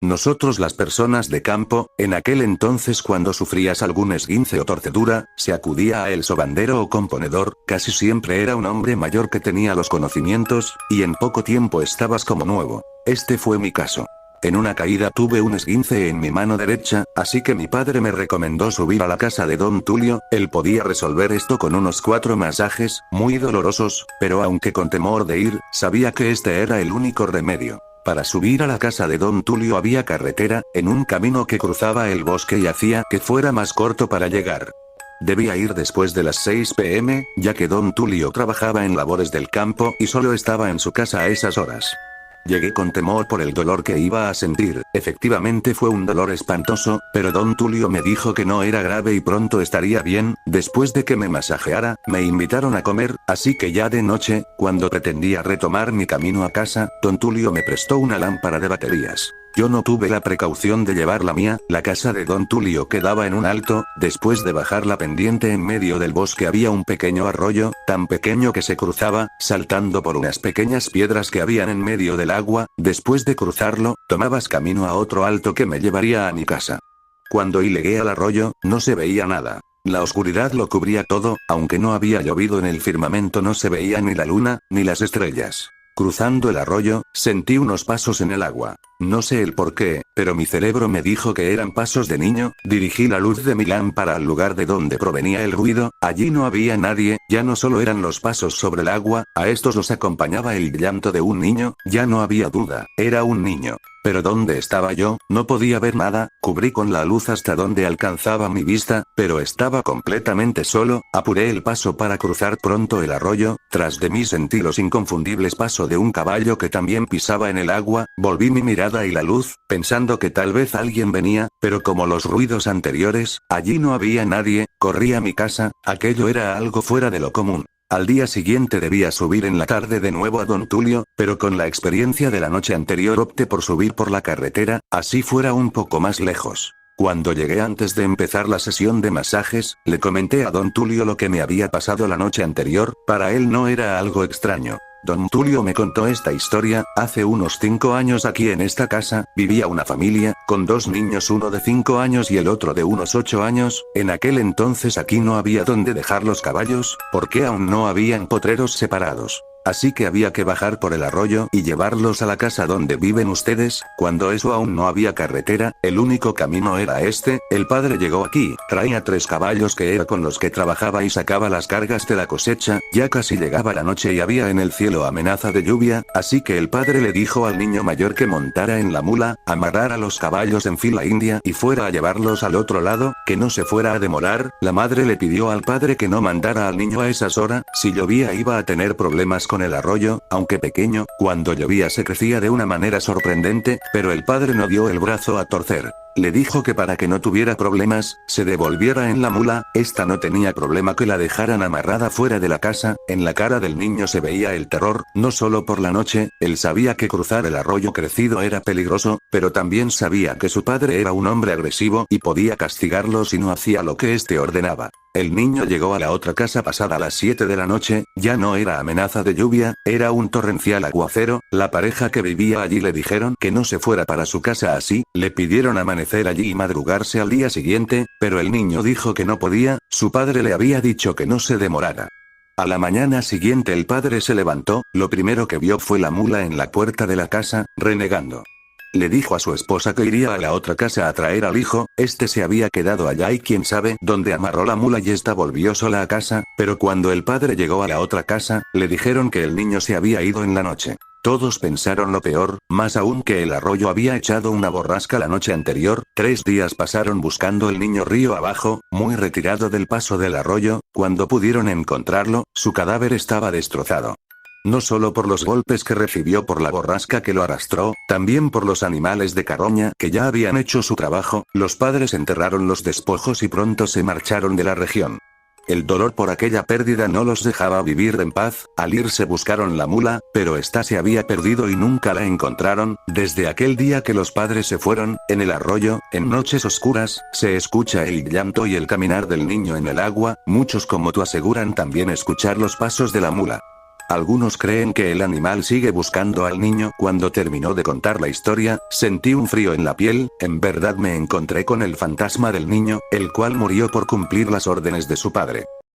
Nosotros las personas de campo, en aquel entonces cuando sufrías algún esguince o torcedura, se acudía a el sobandero o componedor, casi siempre era un hombre mayor que tenía los conocimientos, y en poco tiempo estabas como nuevo. Este fue mi caso. En una caída tuve un esguince en mi mano derecha, así que mi padre me recomendó subir a la casa de don Tulio. Él podía resolver esto con unos 4 masajes, muy dolorosos, pero aunque con temor de ir, sabía que este era el único remedio. Para subir a la casa de don Tulio había carretera, en un camino que cruzaba el bosque y hacía que fuera más corto para llegar. Debía ir después de las 6 p.m., ya que don Tulio trabajaba en labores del campo y solo estaba en su casa a esas horas. Llegué con temor por el dolor que iba a sentir. Efectivamente fue un dolor espantoso, pero don Tulio me dijo que no era grave y pronto estaría bien. Después de que me masajeara, me invitaron a comer, así que ya de noche, cuando pretendía retomar mi camino a casa, don Tulio me prestó una lámpara de baterías. Yo no tuve la precaución de llevar la mía. La casa de don Tulio quedaba en un alto. Después de bajar la pendiente en medio del bosque había un pequeño arroyo, tan pequeño que se cruzaba, saltando por unas pequeñas piedras que habían en medio del agua. Después de cruzarlo, tomabas camino a otro alto que me llevaría a mi casa. Cuando llegué al arroyo, no se veía nada. La oscuridad lo cubría todo, aunque no había llovido en el firmamento no se veía ni la luna, ni las estrellas. Cruzando el arroyo, sentí unos pasos en el agua. No sé el por qué, pero mi cerebro me dijo que eran pasos de niño. Dirigí la luz de mi lámpara al lugar de donde provenía el ruido. Allí no había nadie, ya no solo eran los pasos sobre el agua, a estos los acompañaba el llanto de un niño. Ya no había duda, era un niño. Pero ¿dónde estaba yo? No podía ver nada. Cubrí con la luz hasta donde alcanzaba mi vista, pero estaba completamente solo. Apuré el paso para cruzar pronto el arroyo. Tras de mí sentí los inconfundibles pasos de un caballo que también pisaba en el agua. Volví mi mirada y la luz, pensando que tal vez alguien venía, pero como los ruidos anteriores, allí no había nadie. Corrí a mi casa. Aquello era algo fuera de lo común. Al día siguiente debía subir en la tarde de nuevo a don Tulio, pero con la experiencia de la noche anterior opté por subir por la carretera, así fuera un poco más lejos. Cuando llegué antes de empezar la sesión de masajes, le comenté a don Tulio lo que me había pasado la noche anterior. Para él no era algo extraño. Don Tulio me contó esta historia. Hace unos 5 años aquí en esta casa, vivía una familia, con 2 niños, uno de 5 años y el otro de unos 8 años, en aquel entonces aquí no había donde dejar los caballos, porque aún no habían potreros separados. Así que había que bajar por el arroyo y llevarlos a la casa donde viven ustedes. Cuando eso aún no había carretera, el único camino era este. El padre llegó aquí, traía 3 caballos que era con los que trabajaba y sacaba las cargas de la cosecha. Ya casi llegaba la noche y había en el cielo amenaza de lluvia, así que el padre le dijo al niño mayor que montara en la mula, amarrara los caballos en fila india y fuera a llevarlos al otro lado, que no se fuera a demorar. La madre le pidió al padre que no mandara al niño a esas horas, si llovía iba a tener problemas con el arroyo, aunque pequeño. Cuando llovía se crecía de una manera sorprendente, pero el padre no dio el brazo a torcer. Le dijo que para que no tuviera problemas, se devolviera en la mula. Esta no tenía problema que la dejaran amarrada fuera de la casa. En la cara del niño se veía el terror, no solo por la noche. Él sabía que cruzar el arroyo crecido era peligroso, pero también sabía que su padre era un hombre agresivo y podía castigarlo si no hacía lo que éste ordenaba. El niño llegó a la otra casa pasada las 7 de la noche. Ya no era amenaza de lluvia, era un torrencial aguacero. La pareja que vivía allí le dijeron que no se fuera para su casa así. Le pidieron amanecer allí y madrugarse al día siguiente, pero el niño dijo que no podía. Su padre le había dicho que no se demorara. A la mañana siguiente el padre se levantó. Lo primero que vio fue la mula en la puerta de la casa, renegando. Le dijo a su esposa que iría a la otra casa a traer al hijo. Este se había quedado allá y quién sabe dónde amarró la mula y esta volvió sola a casa. Pero cuando el padre llegó a la otra casa, le dijeron que el niño se había ido en la noche. Todos pensaron lo peor, más aún que el arroyo había echado una borrasca la noche anterior. 3 días pasaron buscando el niño río abajo, muy retirado del paso del arroyo. Cuando pudieron encontrarlo, su cadáver estaba destrozado. No solo por los golpes que recibió por la borrasca que lo arrastró, también por los animales de carroña que ya habían hecho su trabajo. Los padres enterraron los despojos y pronto se marcharon de la región. El dolor por aquella pérdida no los dejaba vivir en paz. Al irse buscaron la mula, pero esta se había perdido y nunca la encontraron. Desde aquel día que los padres se fueron, en el arroyo, en noches oscuras, se escucha el llanto y el caminar del niño en el agua. Muchos como tú aseguran también escuchar los pasos de la mula. Algunos creen que el animal sigue buscando al niño. Cuando terminó de contar la historia, sentí un frío en la piel, en verdad me encontré con el fantasma del niño, el cual murió por cumplir las órdenes de su padre.